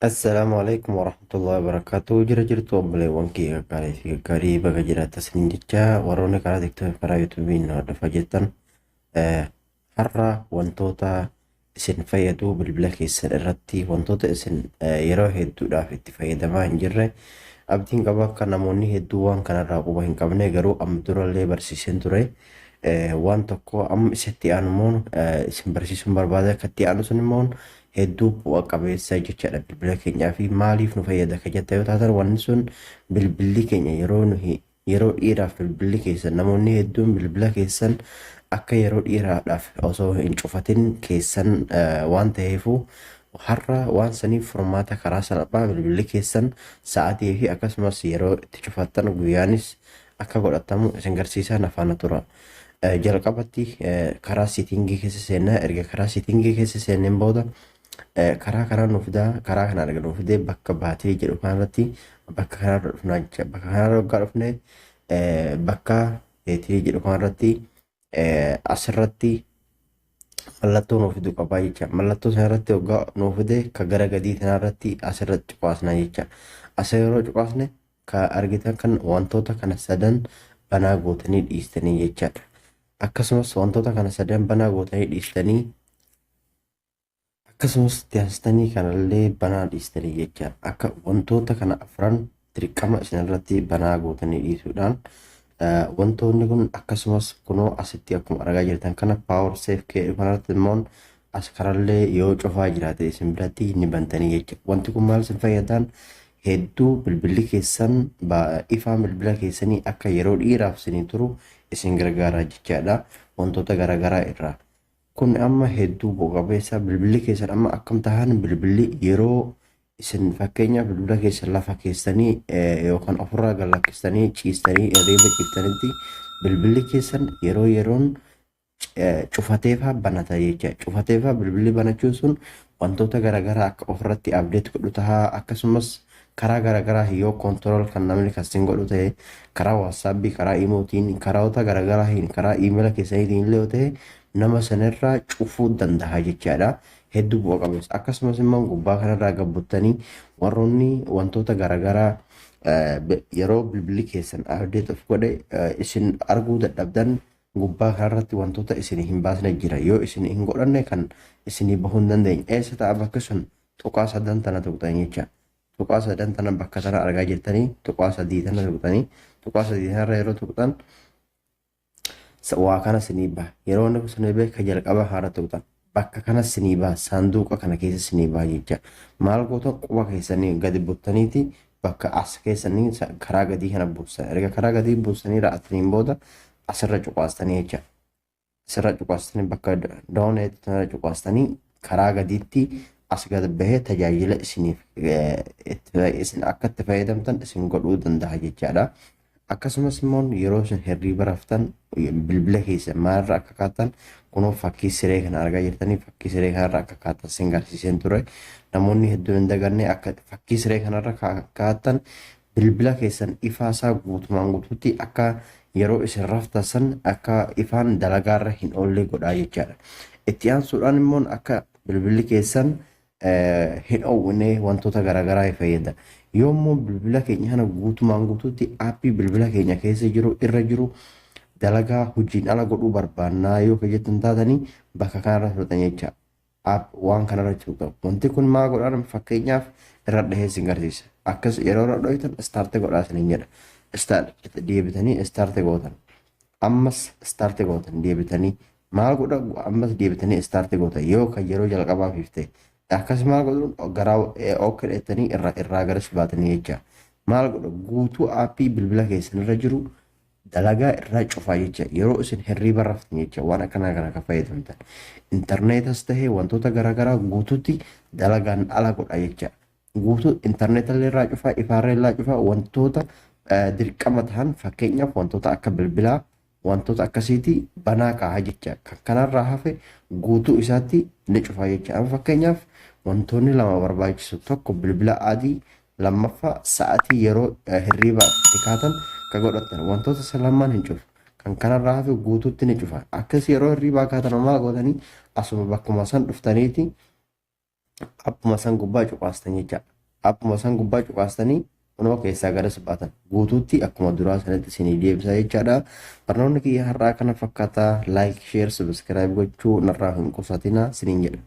السلام عليكم ورحمة الله وبركاته. جرجرت وبلي وانكي كاري بقى جرا تسنين جتا وروني كارا دكتور كارا يوتيوبين دفا جتا حرة وانتوتا اسن فايدو بالبلاكي اسن الرتي وانتوتا اسن يرو هدو دافت فايدا ما انجره abdiin qaba akka namoonni hedduu waan kanarraa quba hin qabne garuu amma durallee barsiiseen ture waan tokko amma isatti aanumoon isin barsiisuun barbaada akkatti aanu sun immoo hedduu bu'a qabeessa jechaadha bilbila keenyaa fi maaliif nu fayyada kan jetta yoo taatan wanni sun bilbilli keenya yeroo dhiiraaf bilbilli keessan namoonni hedduun bilbila keessan akka yeroo dhiiraadhaaf osoo hin cufatin keessan waan ta'eefu har'a waan saniif furmaata karaa salphaa bilbilli keessan sa'aatii fi akkasumas yeroo itti cufattan guyyaanis akka godhatamu isin garsiisaa nafaana tura. Jalqabatti karaa siitingii keessa seennaa erga karaa siitingii keessa seenneen booda karaa kanaan nu fidaa karaa kana arga nu fidee bakka baatirii jedhu kanarratti bakka kanarra dhufnaa jecha bakka kanarra waggaa dhufne bakka beetirii jedhu kanarratti asirratti mallattoo nuuf fiduu qabaa jecha mallattoo sanarratti waggaa nuuf fide ka gara gadii kanarratti asirratti cuqaasna jecha asa yeroo cuqaasne ka argitan kan wantoota kana sadan banaa gootanii dhiistanii jechaadha. Akkasumas wantoota kana sadan banaa gootanii dhiistanii akkasumas taasistanii kanallee banaa dhiistanii jecha akka wantoota kana afran dirqama isinirratti banaa gootanii dhiisuudhaan wantoonni kun akkasumas kunoo asitti akkuma argaa jirtan kana power save kee kanarratti immoo as karallee yoo cufaa jiraate isin biratti ni bantanii jecha wanti kun maal isin fayyadan hedduu bilbilli keessan ifaa bilbila keessanii akka yeroo dhiiraaf isinii turu isin gargaara jechaadha wantoota garaagaraa irraa. Kun amma hedduu bu'a qabeessa bilbilli keessan amma akkam tahan bilbilli yeroo isin fakkeenya bilbila keessan lafa keessanii yookaan ofirraa galakkistanii ciistanii reeba ciiftanitti bilbilli keessan yeroo yeroon cufateefaa banata jecha cufateefaa bilbilli banachuun sun wantoota garaagaraa akka ofirratti abdeet godhu tahaa akkasumas karaa garaagaraa yoo koontirool kan namni kasiin godhu ta'e karaa waasaapbii karaa imootiin karaawota garaagaraa karaa iimeela keessaniitiin illee yoo ta'e nama sanarraa cufuu danda'a jechaadha. Hedduu bu'a qabeessa akkasumas immoo gubbaa kanarraa gabbuttanii warroonni wantoota garaagaraa yeroo bilbilli keessan abdeet of godhe isin arguu dadhabdan gubbaa kanarratti wantoota isin hin baasne jira yoo isin hin godhanne kan isinii bahuu hin dandeenye eessa ta'a bakka sun tuqaa sadan tana tuqxan jecha tuqaa sadan tana bakka tana argaa jirtanii tuqaa sadii tana tuqxanii tuqaa sadii tanarra yeroo tuqxan waa kana isinii baha yeroo inni isinii bahe ka jalqaba haara tuqxan bakka kana isinii baha saanduqa kana keessa isinii baha jecha maal goota quba keessanii gadi buttaniiti bakka as keessanii karaa gadii kana buusan erga karaa gadii buusanii raa'ataniin booda asirra cuqaastanii jecha asirra cuqaastanii bakka dooneetti tanarra cuqaastanii karaa gadiitti as gad bahee tajaajila isiniif isin akka itti fayyadamtan isin godhuu danda'a jechaadha. Akkasumas immoo yeroo isin hirriiba raftan bilbila keessa maalirra akka kaattan kunoo fakkii siree kana argaa jirtanii fakkii siree kanarra akka kaattan isin garsiiseen ture namoonni hedduun hin daganne akka fakkii siree kanarra kaattan bilbila keessan ifaasaa guutumaan guutuutti akka yeroo isin raftasan akka ifaan dalagaarra hin oolle godhaa jechaadha. Itti aansuudhaan immoo akka bilbilli keessan hin oowwine wantoota garaagaraa fayyada. Yoommoo bilbila keenya kana guutumaan guutuutti aappii bilbila keenya keessa jiru irra jiru dalagaa hojiin ala godhuu barbaannaa yoo jettan taatanii bakka kanarra fudhatan jecha waan kanarra jiru. Wanti kun maa godhaan fakkeenyaaf irra dhahee isin garsiisa. Akkas yeroo irra dhohitan istaarte godhaa isiniin jedha. Deebitanii istaarte gootan. Ammas istaarte gootan deebitanii maal godha ammas deebitanii istaarte gootan yoo kan yeroo jalqabaaf ifte. Akkasumas maal godhuun garaa ookkedhettanii irraa garas baatanii jecha maal godhu guutuu aappii bilbila keessanirra jiru dalagaa irraa cufaa jecha yeroo isin hirriiba raftan jecha waan akkanaa kana akka fayyadamtan intarneetas tahee wantoota garaagaraa guutuutti dalagaan ala godha jecha guutuu intarneetallee irraa cufaa ifaarree irraa cufaa wantoota dirqama ta'an fakkeenyaaf wantoota akka bilbilaa wantoota akkasiiti banaa kaa'a jecha kan kanarraa hafe guutuu isaatti ni cufaa jecha amma fakkeenyaaf wantoonni lama barbaachisu tokko bilbila adii lammaffaa sa'atii yeroo hirriiba itti kaatan ka godhatan wantoota salamaan hin cufu kan kanarraa hafe guutuutti ni cufa akkas yeroo hirriibaa kaatan maal godhanii asuma bakkuma san dhuftaniiti akkuma san gubbaa cuqaastan jecha akkuma san gubbaa cuqaastanii kunoo keessaa gara baatan guutuutti akkuma duraa sanatti isinii deebisa jechaadha. Barnoonni kiyya har'aa kana fakkaataa laayik sheer sabiskiraayib gochuu narraa hin qusatina isiniin jedha.